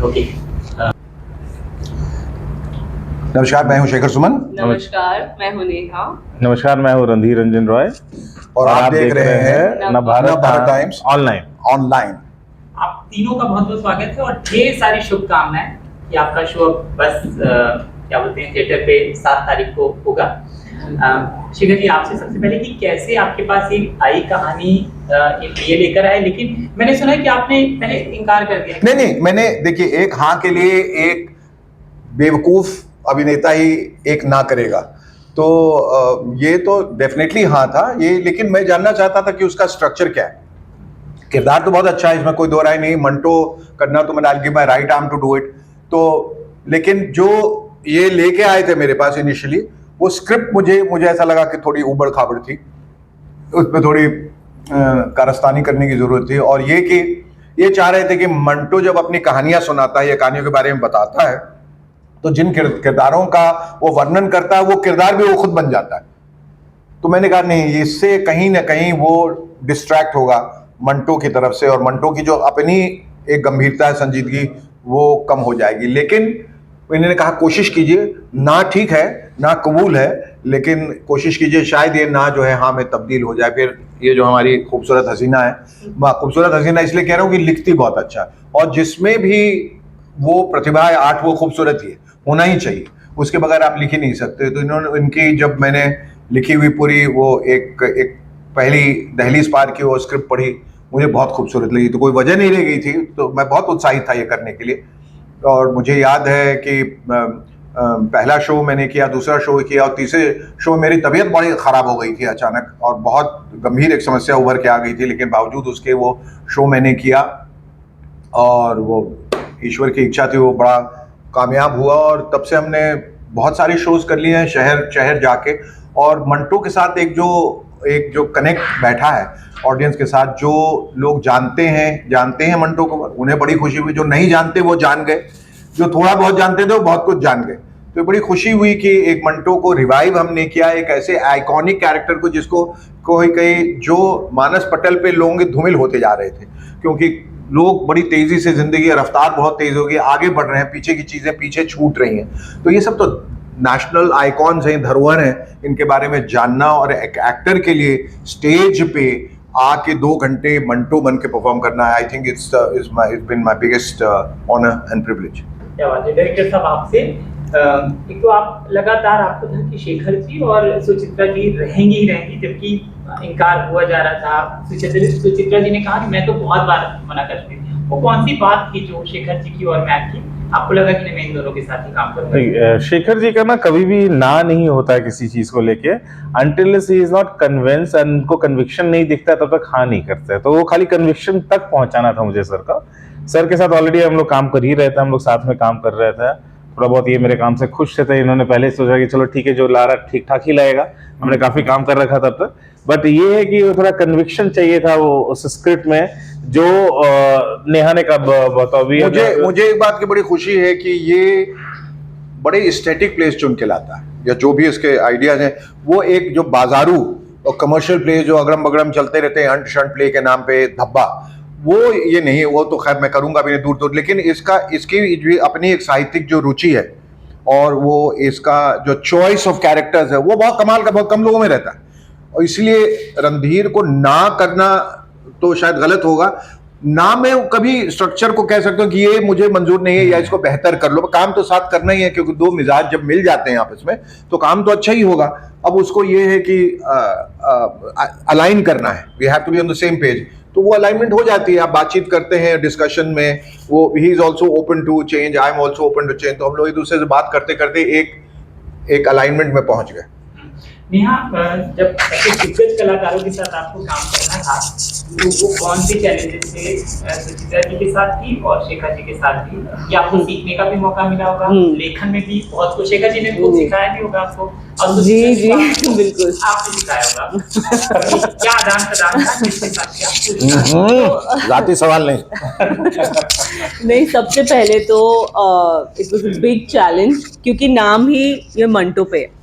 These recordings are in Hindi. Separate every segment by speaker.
Speaker 1: ओके।
Speaker 2: नमस्कार, मैं हूं शेखर सुमन।
Speaker 3: नमस्कार, मैं हूं नेहा।
Speaker 4: नमस्कार, मैं हूँ रणधीर रंजन रॉय
Speaker 2: और आप देख रहे हैं
Speaker 4: नवभारत
Speaker 2: टाइम्स ऑनलाइन।
Speaker 1: आप तीनों का बहुत बहुत स्वागत है और ढेर सारी शुभकामनाएं कि आपका शो बस क्या बोलते हैं थिएटर पे 7 तारीख को होगा। शेखर जी, आपसे सबसे पहले कि कैसे आपके पास एक आई कहानी ये लेकर आए, लेकिन मैंने सुना है कि आपने पहले इनकार कर दिया।
Speaker 2: नहीं, मैंने देखिए, एक हाँ के लिए एक बेवकूफ अभिनेता ही एक ना करेगा, तो ये तो डेफिनेटली हाँ था ये, लेकिन मैं जानना चाहता था कि उसका स्ट्रक्चर क्या है। किरदार तो बहुत अच्छा है, इसमें कोई दो राय नहीं, मंटो करना तो मैंने I give my right arm to do it. तो लेकिन जो ये लेके आए थे मेरे पास इनिशियली, वो स्क्रिप्ट मुझे ऐसा लगा कि थोड़ी उबड़ खाबड़ थी, उसमें थोड़ी कारस्तानी करने की जरूरत थी। और ये चाह रहे थे कि मंटो जब अपनी कहानियां सुनाता है या कहानियों के बारे में बताता है, तो जिन किरदारों का वो वर्णन करता है, वो किरदार भी वो खुद बन जाता है। तो मैंने कहा नहीं, इससे कहीं ना कहीं वो डिस्ट्रैक्ट होगा मंटो की तरफ से, और मंटो की जो अपनी एक गंभीरता है, संजीदगी, वो कम हो जाएगी। लेकिन इन्होंने कहा कोशिश कीजिए, ना ठीक है ना कबूल है, लेकिन कोशिश कीजिए, शायद ये ना जो है हाँ में तब्दील हो जाए। फिर ये जो हमारी खूबसूरत हसीना है, खूबसूरत हसीना इसलिए कह रहा हूँ कि लिखती बहुत अच्छा है, और जिसमें भी वो प्रतिभा है, आर्ट, वो खूबसूरत ही है, होना ही चाहिए, उसके बगैर आप लिख ही नहीं सकते। तो इन्होंने इनकी जब मैंने लिखी हुई पूरी वो एक पहली दहलीज पार की वो स्क्रिप्ट पढ़ी, मुझे बहुत खूबसूरत लगी, तो कोई वजह नहीं रह गई थी, तो मैं बहुत उत्साहित था ये करने के लिए। और मुझे याद है कि पहला शो मैंने किया, दूसरा शो किया, और तीसरे शो मेरी तबीयत बड़ी ख़राब हो गई थी अचानक, और बहुत गंभीर एक समस्या उभर के आ गई थी, लेकिन बावजूद उसके वो शो मैंने किया, और वो ईश्वर की इच्छा थी, वो बड़ा कामयाब हुआ। और तब से हमने बहुत सारे शोज कर लिए हैं शहर शहर जाके, और मंटो के साथ एक जो कनेक्ट बैठा है ऑडियंस के साथ, जो लोग जानते हैं मंटो को, उन्हें बड़ी खुशी हुई, जो नहीं जानते वो जान गए, जो थोड़ा बहुत जानते थे वो बहुत कुछ जान गए। तो बड़ी खुशी हुई कि एक मंटो को रिवाइव हमने किया, एक ऐसे आइकॉनिक कैरेक्टर को जिसको कोई जो मानस पटल पे लोग धूमिल होते जा रहे थे, क्योंकि लोग बड़ी तेजी से, जिंदगी रफ्तार बहुत तेज हो गई, आगे बढ़ रहे हैं, पीछे की चीजें पीछे छूट रही हैं। तो ये सब तो नेशनल आइकॉन्स हैं, धरोहर हैं, इनके बारे में जानना, और एक एक्टर के लिए स्टेज पे आके 2 घंटे मंटो बन के परफॉर्म करना, I think it's been my biggest honour and privilege.
Speaker 1: क्या बात है डायरेक्टर साहब, आपसे एक तो आप लगातार आपको था कि शेखर जी और सुचित्रा जी रहेंगी, जबकि इनकार हुआ जा रहा था। सुचित्रा जी ने कहा कि मैं तो बहुत बार मना कर चुकी थी। वो कौन सी बात थी जो शेखर जी की और मैं की आपको लगा कि मैं इन दोनों के साथ ही काम करूंगा?
Speaker 4: शेखर जी का ना कभी भी ना नहीं होता है किसी चीज को लेके, until he is not convinced, और उनको कन्विक्शन नहीं दिखता तब तक हाँ नहीं करते। तो वो खाली कन्विक्शन तक पहुंचाना था मुझे सर के साथ ऑलरेडी हम लोग काम कर ही रहे थे, हम लोग साथ में काम कर रहे थे, थोड़ा बहुत ये मेरे काम से खुश थे। इन्होंने पहले सोचा कि चलो ठीक है, जो ला रहा ठीक ठाक ही लाएगा, हमने काफी काम कर रखा तब तक। बट ये है कि थोड़ा कन्विक्शन चाहिए था वो उस स्क्रिप्ट में, जो नेहा ने कब बताओ भी।
Speaker 2: मुझे एक बात की बड़ी खुशी है कि ये बड़े स्टैटिक प्लेस चुन के लाता है, या जो भी इसके आइडियाज हैं, वो एक जो बाजारू और कमर्शियल प्ले जो अगड़म बगड़म चलते रहते हैं, अंट शंट प्ले के नाम पे धब्बा, वो ये नहीं, वो तो खैर मैं करूंगा भी नहीं दूर दूर, लेकिन इसकी अपनी एक साहित्यिक जो रुचि है, और वो इसका जो चॉइस ऑफ कैरेक्टर्स है, वो बहुत कमाल का, बहुत कम लोगों में रहता है। और इसलिए रणधीर को ना करना तो शायद गलत होगा, ना मैं कभी स्ट्रक्चर को कह सकता हूँ कि ये मुझे मंजूर नहीं है या इसको बेहतर कर लो, काम तो साथ करना ही है, क्योंकि 2 मिजाज जब मिल जाते हैं आपस में तो काम तो अच्छा ही होगा। अब उसको ये है कि अलाइन करना है, we have to be on the same page, तो वो अलाइनमेंट हो जाती है, आप बातचीत करते हैं डिस्कशन में, वो he is also open to change, I am also open to change, तो हम लोग एक दूसरे से बात करते करते एक अलाइनमेंट में पहुंच गए।
Speaker 1: नेहा, जब ऐसे दिग्गज कलाकारों के साथ आपको काम करना था, तो वो कौन से चैलेंजेस थे सुचित्रा जी के साथ भी और शेखर जी के साथ भी? क्या आपको सीखने का भी मौका मिला होगा? लेखन में भी बहुत कुछ शेखर जी ने खूब सिखाया भी होगा आपको, और
Speaker 3: जी बिल्कुल
Speaker 1: आपने सिखाया होगा। क्या आदान प्रदान था किसके साथ क्या?
Speaker 2: जाती सवाल नहीं।
Speaker 3: नहीं, सबसे पहले तो it was a big challenge, क्योंकि नाम ही ये मंटो पे है,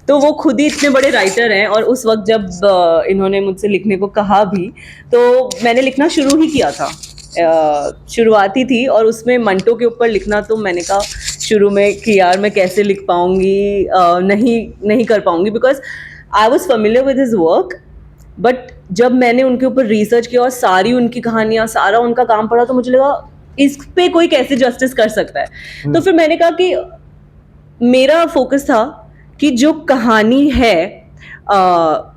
Speaker 3: तो वो खुद ही इतने बड़े राइटर हैं, और उस वक्त जब इन्होंने मुझसे लिखने को कहा भी, तो मैंने लिखना शुरू ही किया था, शुरुआती थी और उसमें मंटो के ऊपर लिखना, तो मैंने कहा शुरू में कि यार मैं कैसे लिख पाऊँगी, नहीं कर पाऊँगी, because I was familiar with his work. But जब मैंने उनके ऊपर रिसर्च किया और सारी उनकी कहानियाँ, सारा उनका काम पढ़ा, तो मुझे लगा इस पे कोई कैसे जस्टिस कर सकता है। तो फिर मैंने कहा कि मेरा फोकस था कि जो कहानी है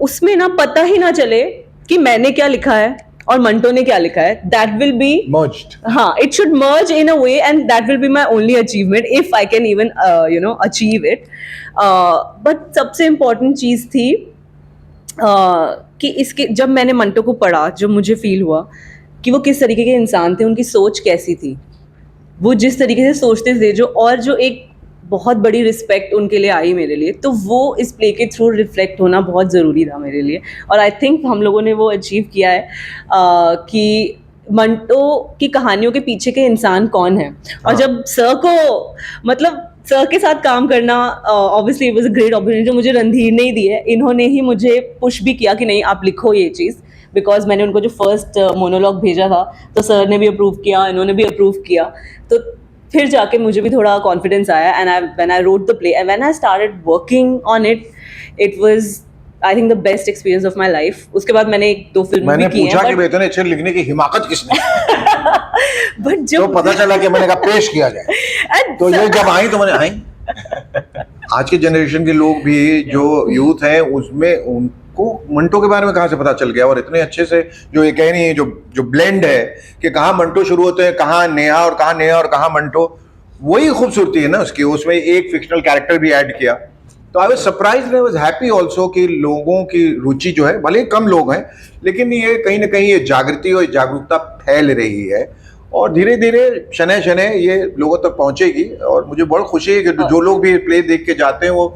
Speaker 3: उसमें ना पता ही ना चले कि मैंने क्या लिखा है और मंटो ने क्या लिखा है। That will be
Speaker 2: merged.
Speaker 3: हाँ, it should merge in a way and that will be my only achievement if I can even achieve it. But सबसे इम्पोर्टेंट चीज़ थी कि इसके जब मैंने मंटो को पढ़ा, जो मुझे फील हुआ कि वो किस तरीके के इंसान थे, उनकी सोच कैसी थी, वो जिस तरीके से सोचते थे, जो एक बहुत बड़ी रिस्पेक्ट उनके लिए आई मेरे लिए, तो वो इस प्ले के थ्रू रिफ्लेक्ट होना बहुत ज़रूरी था मेरे लिए। और आई थिंक हम लोगों ने वो अचीव किया है कि मंटो की कहानियों के पीछे के इंसान कौन है। और जब सर को, मतलब सर के साथ काम करना obviously it was a great opportunity, जो मुझे रणधीर ने ही दी है। इन्होंने ही मुझे पुश भी किया कि नहीं आप लिखो ये चीज़, बिकॉज मैंने उनको जो फर्स्ट मोनोलॉग भेजा था तो सर ने भी अप्रूव किया, इन्होंने भी अप्रूव किया, तो फिर जाके मुझे भी थोड़ा कॉन्फिडेंस आया। And when I wrote the play and when I started working on it, it was I think the best experience of my life. उसके बाद मैंने 1-2 फिल्म भी की हैं।
Speaker 2: पूछा कि बेहतर अच्छे लिखने की हिमाकत किसने
Speaker 3: बट
Speaker 2: तो
Speaker 3: जब
Speaker 2: पता चला कि मैंने कहा पेश किया जाए। तो ये जब आई तो मैंने आई आज के जनरेशन के लोग भी जो यूथ हैं उसमें उनको मंटो के बारे में कहाँ से पता चल गया, और इतने अच्छे से जो ये कह रही है, जो ब्लेंड है कि कहाँ मंटो शुरू होते हैं, कहाँ नेहा और कहाँ मंटो, वही खूबसूरती है ना उसकी। उसमें एक फिक्शनल कैरेक्टर भी ऐड किया, तो I was surprised, I was happy also कि लोगों की रुचि जो है, भले ही कम लोग हैं, लेकिन ये कहीं ना कहीं ये जागृति और जागरूकता फैल रही है और धीरे धीरे शनै शनै ये लोगों तक पहुंचेगी। और मुझे बहुत खुशी है कि जो लोग भी प्ले देख के जाते हैं वो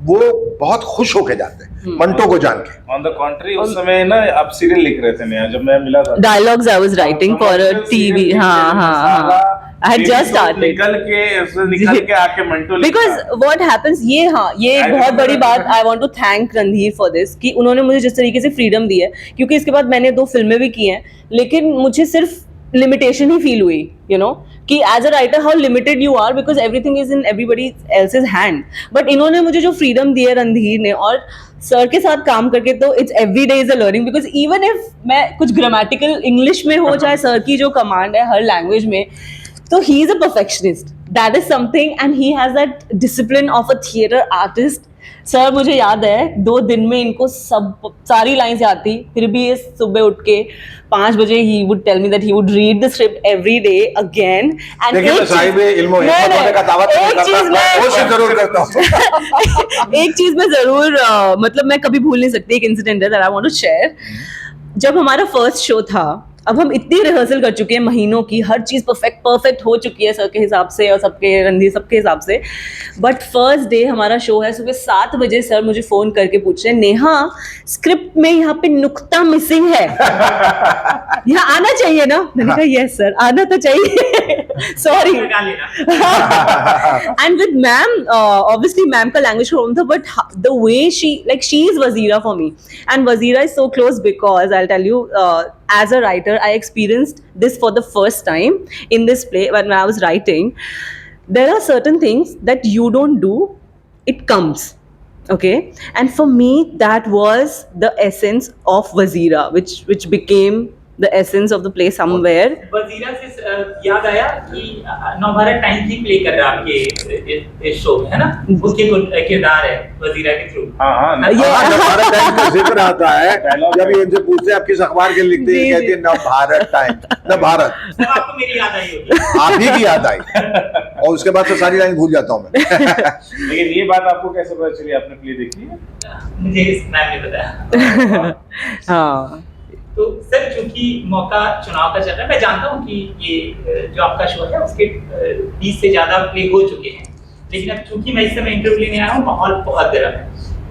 Speaker 2: बहुत खुश होके जाते हैं मंटो को जान के।
Speaker 4: ऑन द कॉन्ट्री उस समय ना आप सीरियल लिख रहे थे नया, जब मैं मिला था
Speaker 3: dialogues I was writing for a TV. हाँ I had just started.
Speaker 4: निकल के आके मंटो
Speaker 3: Because what happens, ये एक बहुत बड़ी बात, I want to thank Randhir for this, कि उन्होंने मुझे जिस तरीके से फ्रीडम दी है, क्योंकि इसके बाद मैंने 2 फिल्में भी की हैं, लेकिन मुझे सिर्फ लिमिटेशन ही फील हुई, कि as a writer how limited you are, because everything is in everybody else's hand. But इन्होंने मुझे जो फ्रीडम दी है रणधीर ने, और सर के साथ काम करके, तो it's every day is a learning, because even if मैं कुछ ग्रामेटिकल इंग्लिश में हो, चाहे सर की जो कमांड है हर लैंग्वेज में, तो he is a perfectionist. That is something, and he has that discipline of a theatre artist. Sir मुझे याद है 2 दिन में इनको सारी लाइन्स याद थी, फिर भी ये सुबह उठ के 5 बजे he would tell me that he would read the script every day again. And
Speaker 2: देखिए साहिब इल्मो हिकमत होने का दावा कोशिश जरूर करता हूँ।
Speaker 3: एक चीज मैं जरूर मतलब मैं कभी भूल नहीं सकती, एक इंसिडेंट है that I want to share. जब हमारा फर्स्ट शो था, अब हम इतनी रिहर्सल कर चुके हैं महीनों की, हर चीज़ परफेक्ट हो चुकी है सर के हिसाब से और रणधीर सबके हिसाब से, बट फर्स्ट डे हमारा शो है, सुबह 7 बजे सर मुझे फ़ोन करके पूछ रहे हैं, नेहा स्क्रिप्ट में यहाँ पे नुक्ता मिसिंग है, यहाँ आना चाहिए ना। मैंने कहा यस सर, आना तो चाहिए, sorry. And with ma'am, obviously ma'am का लैंग्वेज प्रॉब्लम था, but the way she is Wazira for me, and Wazira is so close because I will tell you, as a writer, I experienced this for the first time in this play when I was writing. There are certain things that you don't do, it comes. Okay? And for me, that was the essence of Wazira, which became the essence of the play somewhere.
Speaker 1: Wazira से याद आया कि नवभारत टाइम्स ही प्ले कर रहा है आपके इस शो में, है ना? उसके किरदार है वजीरा के थ्रू।
Speaker 2: हाँ नवभारत टाइम्स का जिक्र आता है जब ये इनसे पूछते हैं आप किस अखबार के लिखते हैं, कहते हैं नवभारत टाइम्स, नवभारत।
Speaker 1: सब आपको मेरी याद आई होगी।
Speaker 2: आप ही की याद आई, और उसके बाद तो सारी लाइन भूल जाता हूँ मैं।
Speaker 4: लेकिन ये बात आपको कैसे पता चली, आपने प्ले देखी है?
Speaker 1: मुझे इस मैम ने बताया।
Speaker 3: हाँ,
Speaker 1: तो सर चूंकि मौका चुनाव का चल रहा है, मैं जानता हूँ कि ये जो आपका शो है उसके 20 से ज्यादा प्ले हो चुके हैं, लेकिन अब चूंकि मैं इस समय इंटरव्यू लेने आया हूँ, माहौल बहुत गर्म है।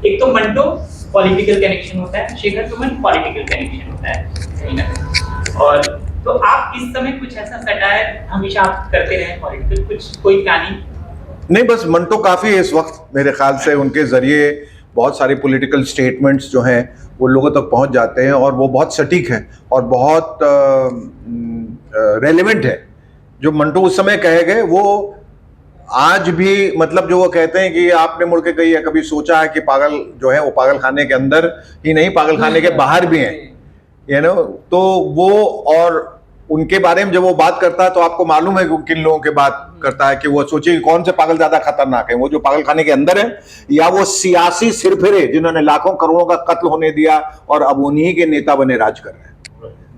Speaker 1: एक तो मंटो पॉलिटिकल कनेक्शन होता है, शेखर सुमन पॉलिटिकल कनेक्शन होता है कहीं ना कहीं, और तो आप इस समय कुछ ऐसा सटायर हमेशा आप करते रहे पॉलिटिकल, कुछ कोई प्लानिंग?
Speaker 2: नहीं, बस मंटो काफी है इस वक्त मेरे ख्याल से, उनके जरिए बहुत सारे पॉलिटिकल स्टेटमेंट्स जो हैं वो लोगों तक पहुंच जाते हैं, और वो बहुत सटीक है और बहुत रेलेवेंट है। जो मंटो उस समय कहे गए वो आज भी, मतलब जो वो कहते हैं कि आपने मुड़ के कभी सोचा है कि पागल जो है वो पागल खाने के अंदर ही नहीं, पागल खाने के बाहर भी हैं, यू नो। तो वो, और उनके बारे में जब वो बात करता है तो आपको मालूम है कि किन लोगों के बात करता है, कि वो सोचिए कि कौन से पागल ज्यादा खतरनाक है, वो जो पागल खाने के अंदर है या वो सियासी सिरफिरे जिन्होंने लाखों करोड़ों का कत्ल होने दिया और अब उन्हीं के नेता बने राज कर रहे हैं।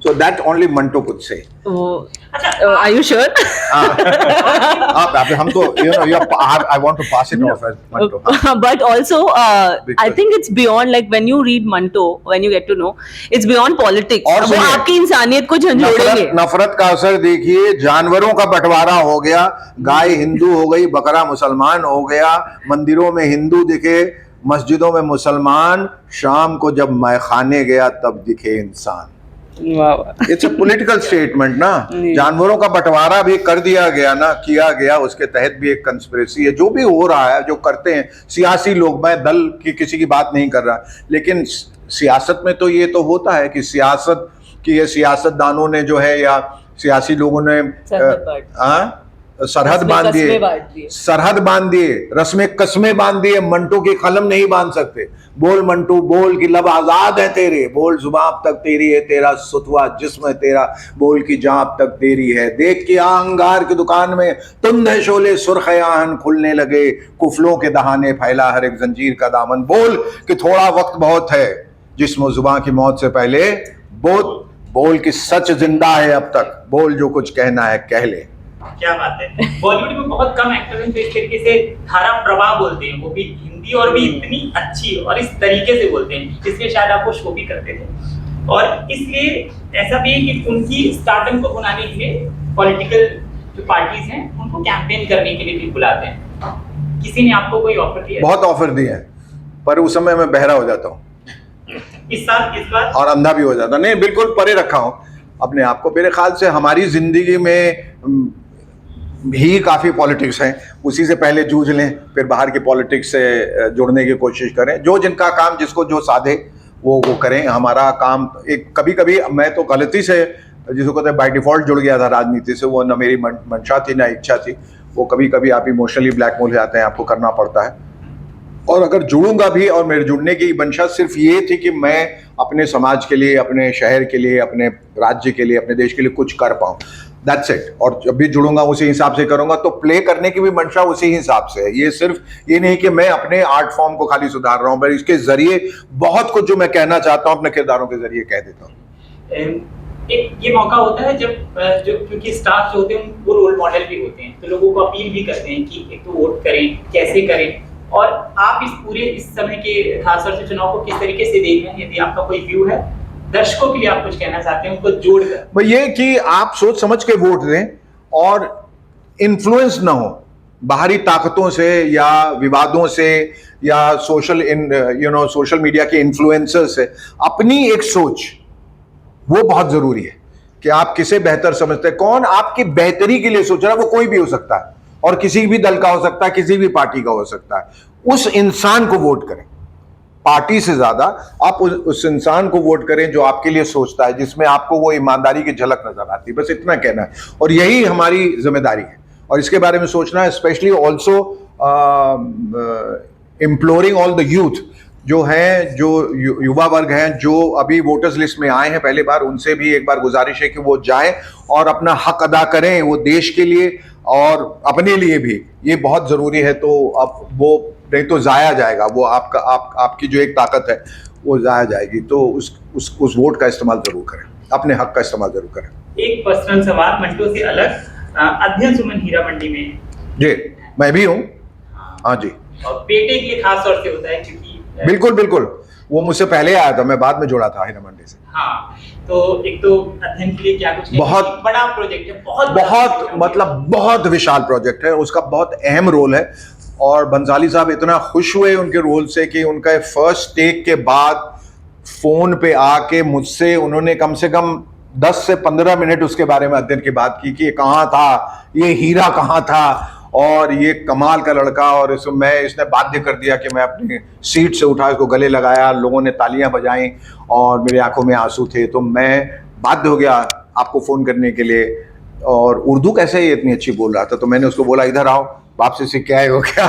Speaker 2: So that only Manto could say.
Speaker 3: Are you sure?
Speaker 2: हम तो, I want to pass it off as Manto.
Speaker 3: But also, I think it's beyond, like when you read Manto, when you get to know, it's beyond politics.
Speaker 2: और
Speaker 3: वो आपकी इंसानियत को झंझोड़ेंगे।
Speaker 2: नफरत का असर देखिए, जानवरों का बंटवारा हो गया, गाय हिंदू हो गई, बकरा मुसलमान हो गया, मंदिरों में हिंदू दिखे, मस्जिदों में मुसलमान, शाम को जब मैं खाने गया तब दिखे इंसान। इट्स अ पॉलिटिकल स्टेटमेंट ना, जानवरों का बंटवारा भी कर दिया गया ना, किया गया, उसके तहत भी एक कंस्पिरेसी है। जो भी हो रहा है, जो करते हैं सियासी लोग, मैं दल की किसी की बात नहीं कर रहा, लेकिन सियासत में तो ये तो होता है कि सियासत की, ये सियासतदानों ने जो है या सियासी लोगों ने सरहद बांध दिए, सरहद बांध दिए, रस्में कस्में बांध दिए। मंटो की कलम नहीं बांध सकते। बोल मंटू बोल कि लब आजाद है तेरे, बोल जुबां अब तक तेरी है, तेरा सुतवा जिस्म है तेरा, बोल की जां अब तक तेरी है। देख के अंगार की दुकान में तुंद है शोले सुर्ख आहन, खुलने लगे कुफलों के दहाने, फैला हर एक जंजीर का दामन। बोल कि थोड़ा वक्त बहुत है, जिस्म जुबां की मौत से पहले बोल कि सच जिंदा है अब तक, बोल जो कुछ कहना है कह ले।
Speaker 1: क्या बात है। बॉलीवुड में बहुत कम एक्टर हैं जो इस तरीके से धारा प्रवाह बोलते हैं, वो भी हिंदी, और भी इतनी अच्छी और इस तरीके से बोलते हैं, इसलिए शायद आपको शो भी करते थे। और इसलिए ऐसा भी है कि उनकी स्टार्टअप को बनाने के लिए पॉलिटिकल जो पार्टीज हैं उनको कैंपेन करने के लिए भी बुलाते हैं। किसी ने आपको कोई ऑफर दिया?
Speaker 2: बहुत ऑफर दिए हैं, पर उस समय मैं बहरा हो जाता हूँ,
Speaker 1: इस बार
Speaker 2: और अंधा भी हो जाता। नहीं, बिल्कुल परे रखा हूँ अपने आप को। मेरे ख्याल से हमारी जिंदगी में भी काफ़ी पॉलिटिक्स हैं, उसी से पहले जूझ लें, फिर बाहर की पॉलिटिक्स से जुड़ने की कोशिश करें। जो जिनका काम जिसको जो साधे वो करें। हमारा काम एक, कभी कभी मैं तो गलती से, जिसको कहते हैं बाय डिफॉल्ट, जुड़ गया था राजनीति से। वो न मेरी मंशा थी ना इच्छा थी। वो कभी कभी आप इमोशनली ब्लैकमेल हो जाते हैं, आपको करना पड़ता है। और अगर जुड़ूंगा भी, और मेरे जुड़ने की मंशा सिर्फ ये थी कि मैं अपने समाज के लिए, अपने शहर के लिए, अपने राज्य के लिए, अपने देश के लिए कुछ कर पाऊँ, दैट्स इट। और जब भी जुड़ूंगा उसी हिसाब से करूंगा। तो प्ले करने की भी मंशा उसी हिसाब से है। ये सिर्फ ये नहीं कि मैं अपने आर्ट फॉर्म को खाली सुधार रहा हूँ, पर इसके जरिए बहुत कुछ जो मैं कहना चाहता हूँ अपने किरदारों के जरिए कह देता हूँ।
Speaker 1: एक ये मौका होता है जब क्योंकि स्टाफ जो होते हैं वो रोल मॉडल भी होते हैं, तो लोगों को अपील भी करते हैं कि एक तो वोट करें, कैसे करें। और आप इस समय के खासतौर से चुनाव को किस तरीके से देख रहे हैं? यदि आपका कोई व्यू है, दर्शकों के लिए आप कुछ कहना चाहते हैं उनको जोड़कर?
Speaker 2: ये कि आप सोच समझ के वोट दें और इन्फ्लुएंस ना हो बाहरी ताकतों से या विवादों से या सोशल मीडिया के इन्फ्लुएंसर से। अपनी एक सोच, वो बहुत जरूरी है कि आप किसे बेहतर समझते हैं, कौन आपकी बेहतरी के लिए सोच रहा है। वो कोई भी हो सकता है और किसी भी दल का हो सकता है, किसी भी पार्टी का हो सकता है। उस इंसान को वोट करें, पार्टी से ज्यादा आप उस इंसान को वोट करें जो आपके लिए सोचता है, जिसमें आपको वो ईमानदारी की झलक नजर आती है। बस इतना कहना है, और यही हमारी जिम्मेदारी है और इसके बारे में सोचना है। Specially also imploring all the youth जो हैं, जो युवा वर्ग हैं, जो अभी वोटर्स लिस्ट में आए हैं पहली बार, उनसे भी एक बार गुजारिश है कि वो जाएं और अपना हक अदा करें, वो देश के लिए और अपने लिए भी। ये बहुत जरूरी है। तो अब वो नहीं तो जाया जाएगा, वो आपकी जो एक ताकत है वो जाया जाएगी। तो उस वोट का इस्तेमाल जरूर करें, अपने हक का इस्तेमाल जरूर करें।
Speaker 1: एक पर्सनल सवाल मंटो से अलग, अध्ययन सुमन हीरा मंडी में
Speaker 2: जी मैं भी हूँ। हाँ जी,
Speaker 1: और बेटे के लिए खास तौर से होता है क्योंकि
Speaker 2: बिल्कुल वो मुझसे पहले आया था, मैं बाद में जोड़ा था हीरा मंडी से।
Speaker 1: हाँ, तो एक तो अध्ययन के लिए क्या कुछ
Speaker 2: बहुत
Speaker 1: बड़ा प्रोजेक्ट है,
Speaker 2: बहुत विशाल प्रोजेक्ट है, उसका बहुत अहम रोल है। और बंसाली साहब इतना खुश हुए उनके रोल से कि उनका फर्स्ट टेक के बाद फोन पे आके मुझसे उन्होंने कम से कम 10 से 15 मिनट उसके बारे में अध्ययन की बात की कि ये कहाँ था, ये हीरा कहाँ था, और ये कमाल का लड़का। और इसने बाध्य कर दिया कि मैं अपनी सीट से उठा, इसको गले लगाया, लोगों ने तालियां बजाई और मेरी आंखों में आंसू थे। तो मैं बाध्य हो गया आपको फ़ोन करने के लिए और उर्दू कैसे ये इतनी अच्छी बोल रहा था, तो मैंने उसको बोला इधर आओ, बाप से सीख के आए हो क्या?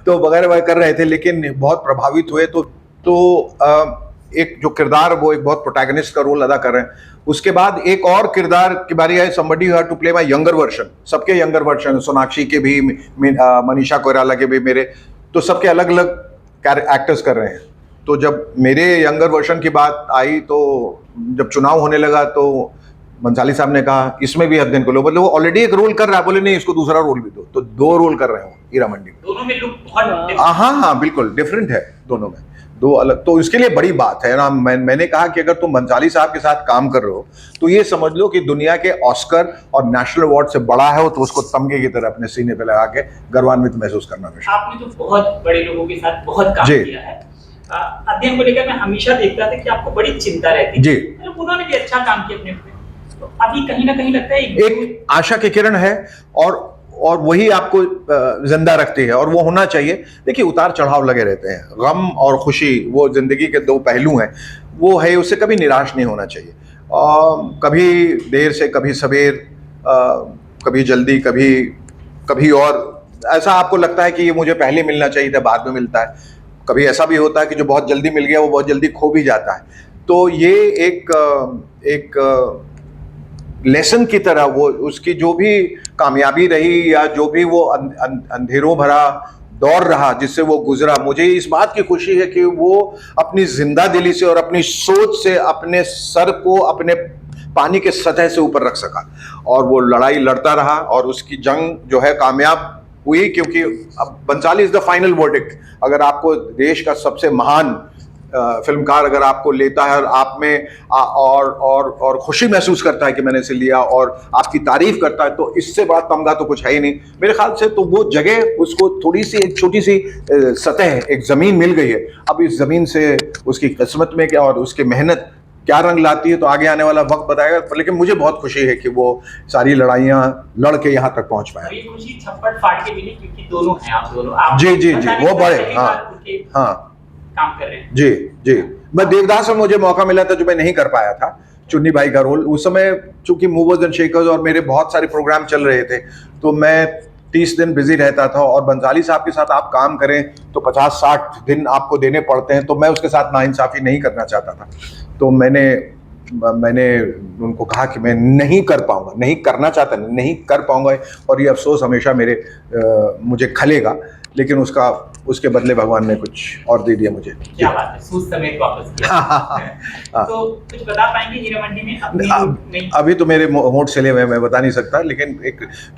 Speaker 2: तो वगैरह वगैरह कर रहे थे, लेकिन बहुत प्रभावित हुए। एक जो किरदार, वो एक बहुत प्रोटैगनिस्ट का रोल अदा कर रहे हैं। उसके बाद एक और किरदार की बारी आई, somebody who had to play my younger version. सबके यंगर वर्जन, सोनाक्षी के भी, मनीषा कोइराला के भी, मेरे तो सबके अलग अलग एक्टर्स कर रहे हैं। तो जब मेरे यंगर वर्जन की बात आई, तो जब चुनाव होने लगा, तो बंसाली साहब ने कहा इसमें भी हद्दन को लो, बोले वो ऑलरेडी एक रोल कर रहा है, बोले नहीं इसको दूसरा रोल भी दो। तो 2 रोल कर रहे हो हीरा मंडी में।
Speaker 1: दोनों में लुक बहुत
Speaker 2: हाँ, बिल्कुल डिफरेंट है दोनों में, 2 अलग। तो इसके लिए बड़ी बात है ना। मैंने कहा कि अगर तुम बंसाली साहब के साथ काम कर रहे हो, तो ये समझ लो कि दुनिया के ऑस्कर और नेशनल अवार्ड से बड़ा है, तो उसको तमगे की तरह अपने सीने पे लगा के गर्वान्वित महसूस करना।
Speaker 1: आपने तो बहुत बड़े लोगों के साथ बहुत काम किया है। अध्ययन को लेकर मैं हमेशा देखता था कि आपको बड़ी चिंता रहती
Speaker 2: जी।
Speaker 1: मतलब उन्होंने भी अच्छा काम किया अपने पे। तो अभी कहीं ना कहीं लगता है
Speaker 2: एक आशा की किरण है, और वही आपको जिंदा रखती है, और वो होना चाहिए। देखिए, उतार चढ़ाव लगे रहते हैं, गम और खुशी वो जिंदगी के 2 पहलू हैं, वो है, उससे कभी निराश नहीं होना चाहिए। कभी देर से, कभी सवेर, कभी जल्दी, कभी और ऐसा आपको लगता है कि ये मुझे पहले मिलना चाहिए था, बाद में मिलता है। कभी ऐसा भी होता है कि जो बहुत जल्दी मिल गया वो बहुत जल्दी खो भी जाता है। तो ये एक लेसन की तरह, वो उसकी जो भी कामयाबी रही, या जो भी वो अंधेरों भरा दौर रहा जिससे वो गुजरा, मुझे इस बात की खुशी है कि वो अपनी जिंदा दिली से और अपनी सोच से अपने सर को अपने पानी के सतह से ऊपर रख सका, और वो लड़ाई लड़ता रहा, और उसकी जंग जो है कामयाब हुई। क्योंकि अब Bhansali is the final verdict. अगर आपको देश का सबसे महान फिल्मकार अगर आपको लेता है, और आप में और खुशी महसूस करता है कि मैंने इसे लिया, और आपकी तारीफ करता है, तो इससे बड़ा तमगा तो कुछ है ही नहीं मेरे ख्याल से। तो वो जगह उसको थोड़ी सी, एक छोटी सी सतह, एक जमीन मिल गई है। अब इस जमीन से उसकी किस्मत में क्या और उसकी मेहनत क्या रंग लाती है, तो आगे आने वाला वक्त बताएगा। लेकिन मुझे बहुत खुशी है कि वो सारी लड़ाइयाँ लड़ के यहाँ तक पहुँच पाए।
Speaker 1: ये खुशी छप्पड़ फाड़ के मिली, क्योंकि दोनों हैं आप दोनों।
Speaker 2: जी, वो बड़े, हाँ
Speaker 1: काम कर रहे हैं।
Speaker 2: जी। मैं देवदास में मुझे मौका मिला था, जो मैं नहीं कर पाया था, चुन्नी भाई का रोल। उस समय चूंकि मूवर्स एंड शेकर्स और मेरे बहुत सारे प्रोग्राम चल रहे थे, तो मैं 30 दिन बिजी रहता था। और बंसाली साहब के साथ आप काम करें तो 50-60 दिन आपको देने पड़ते हैं, तो मैं उसके साथ नाइंसाफी नहीं करना चाहता था। तो मैंने उनको कहा कि मैं नहीं कर पाऊंगा, नहीं करना चाहता, नहीं कर पाऊंगा, और ये अफसोस हमेशा मुझे खलेगा। लेकिन उसके बदले भगवान ने कुछ और दे दिया मुझे।
Speaker 1: क्या बात है, सूद समेत वापस किया। तो कुछ बता पाएंगे हीरा मंडी में? अभी
Speaker 2: तो मेरे होंठ सिले हुए, मैं बता नहीं सकता। लेकिन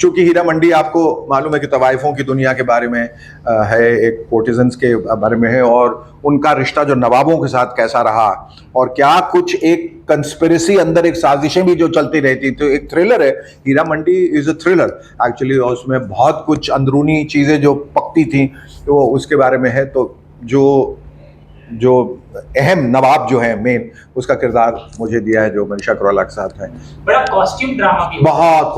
Speaker 2: चूंकि हीरा मंडी आपको मालूम है कि तवाइफों की दुनिया के बारे में है, एक कोर्टिजन्स के बारे में है, और उनका रिश्ता जो नवाबों के साथ कैसा रहा, और क्या कुछ एक कंस्पिरेसी अंदर, एक साजिशें भी जो चलती रहती। तो एक थ्रिलर है, Heera Mandi is a thriller actually, और उसमें बहुत कुछ अंदरूनी चीज़ें जो पकती थी, तो उसके बारे में है। तो जो अहम नवाब जो है मेन, उसका किरदार मुझे दिया है, जो मनीषा कोइराला के साथ है।
Speaker 1: बड़ा कॉस्ट्यूम ड्रामा भी,
Speaker 2: बहुत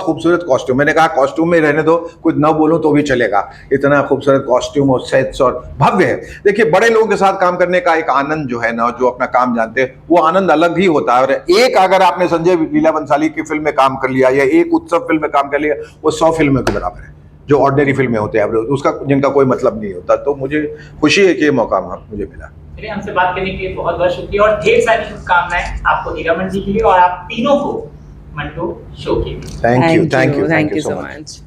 Speaker 2: खूबसूरत कॉस्ट्यूम। मैंने कहा कॉस्ट्यूम में रहने दो, कुछ न बोलूं तो भी चलेगा, इतना खूबसूरत कॉस्ट्यूम और सेट्स और भव्य है। देखिए, बड़े लोगों के साथ काम करने का एक आनंद जो है ना, जो अपना काम जानते हैं, वो आनंद अलग ही होता है। और एक अगर आपने संजय लीला बंसाली की फिल्म में काम कर लिया, या एक उत्सव फिल्म में काम कर लिया, वो 100 फिल्मों के बराबर है, जो ऑर्डिनरी फिल्में होते हैं उसका, जिनका कोई मतलब नहीं होता। तो मुझे खुशी है कि ये मौका मुझे मिला।
Speaker 1: चलिए, हमसे बात करने के लिए बहुत बहुत शुक्रिया, और ढेर सारी शुभकामनाएं आपको हीरा मंडी के लिए, और आप तीनों को मंडो शो के लिए।
Speaker 2: Thank you so much.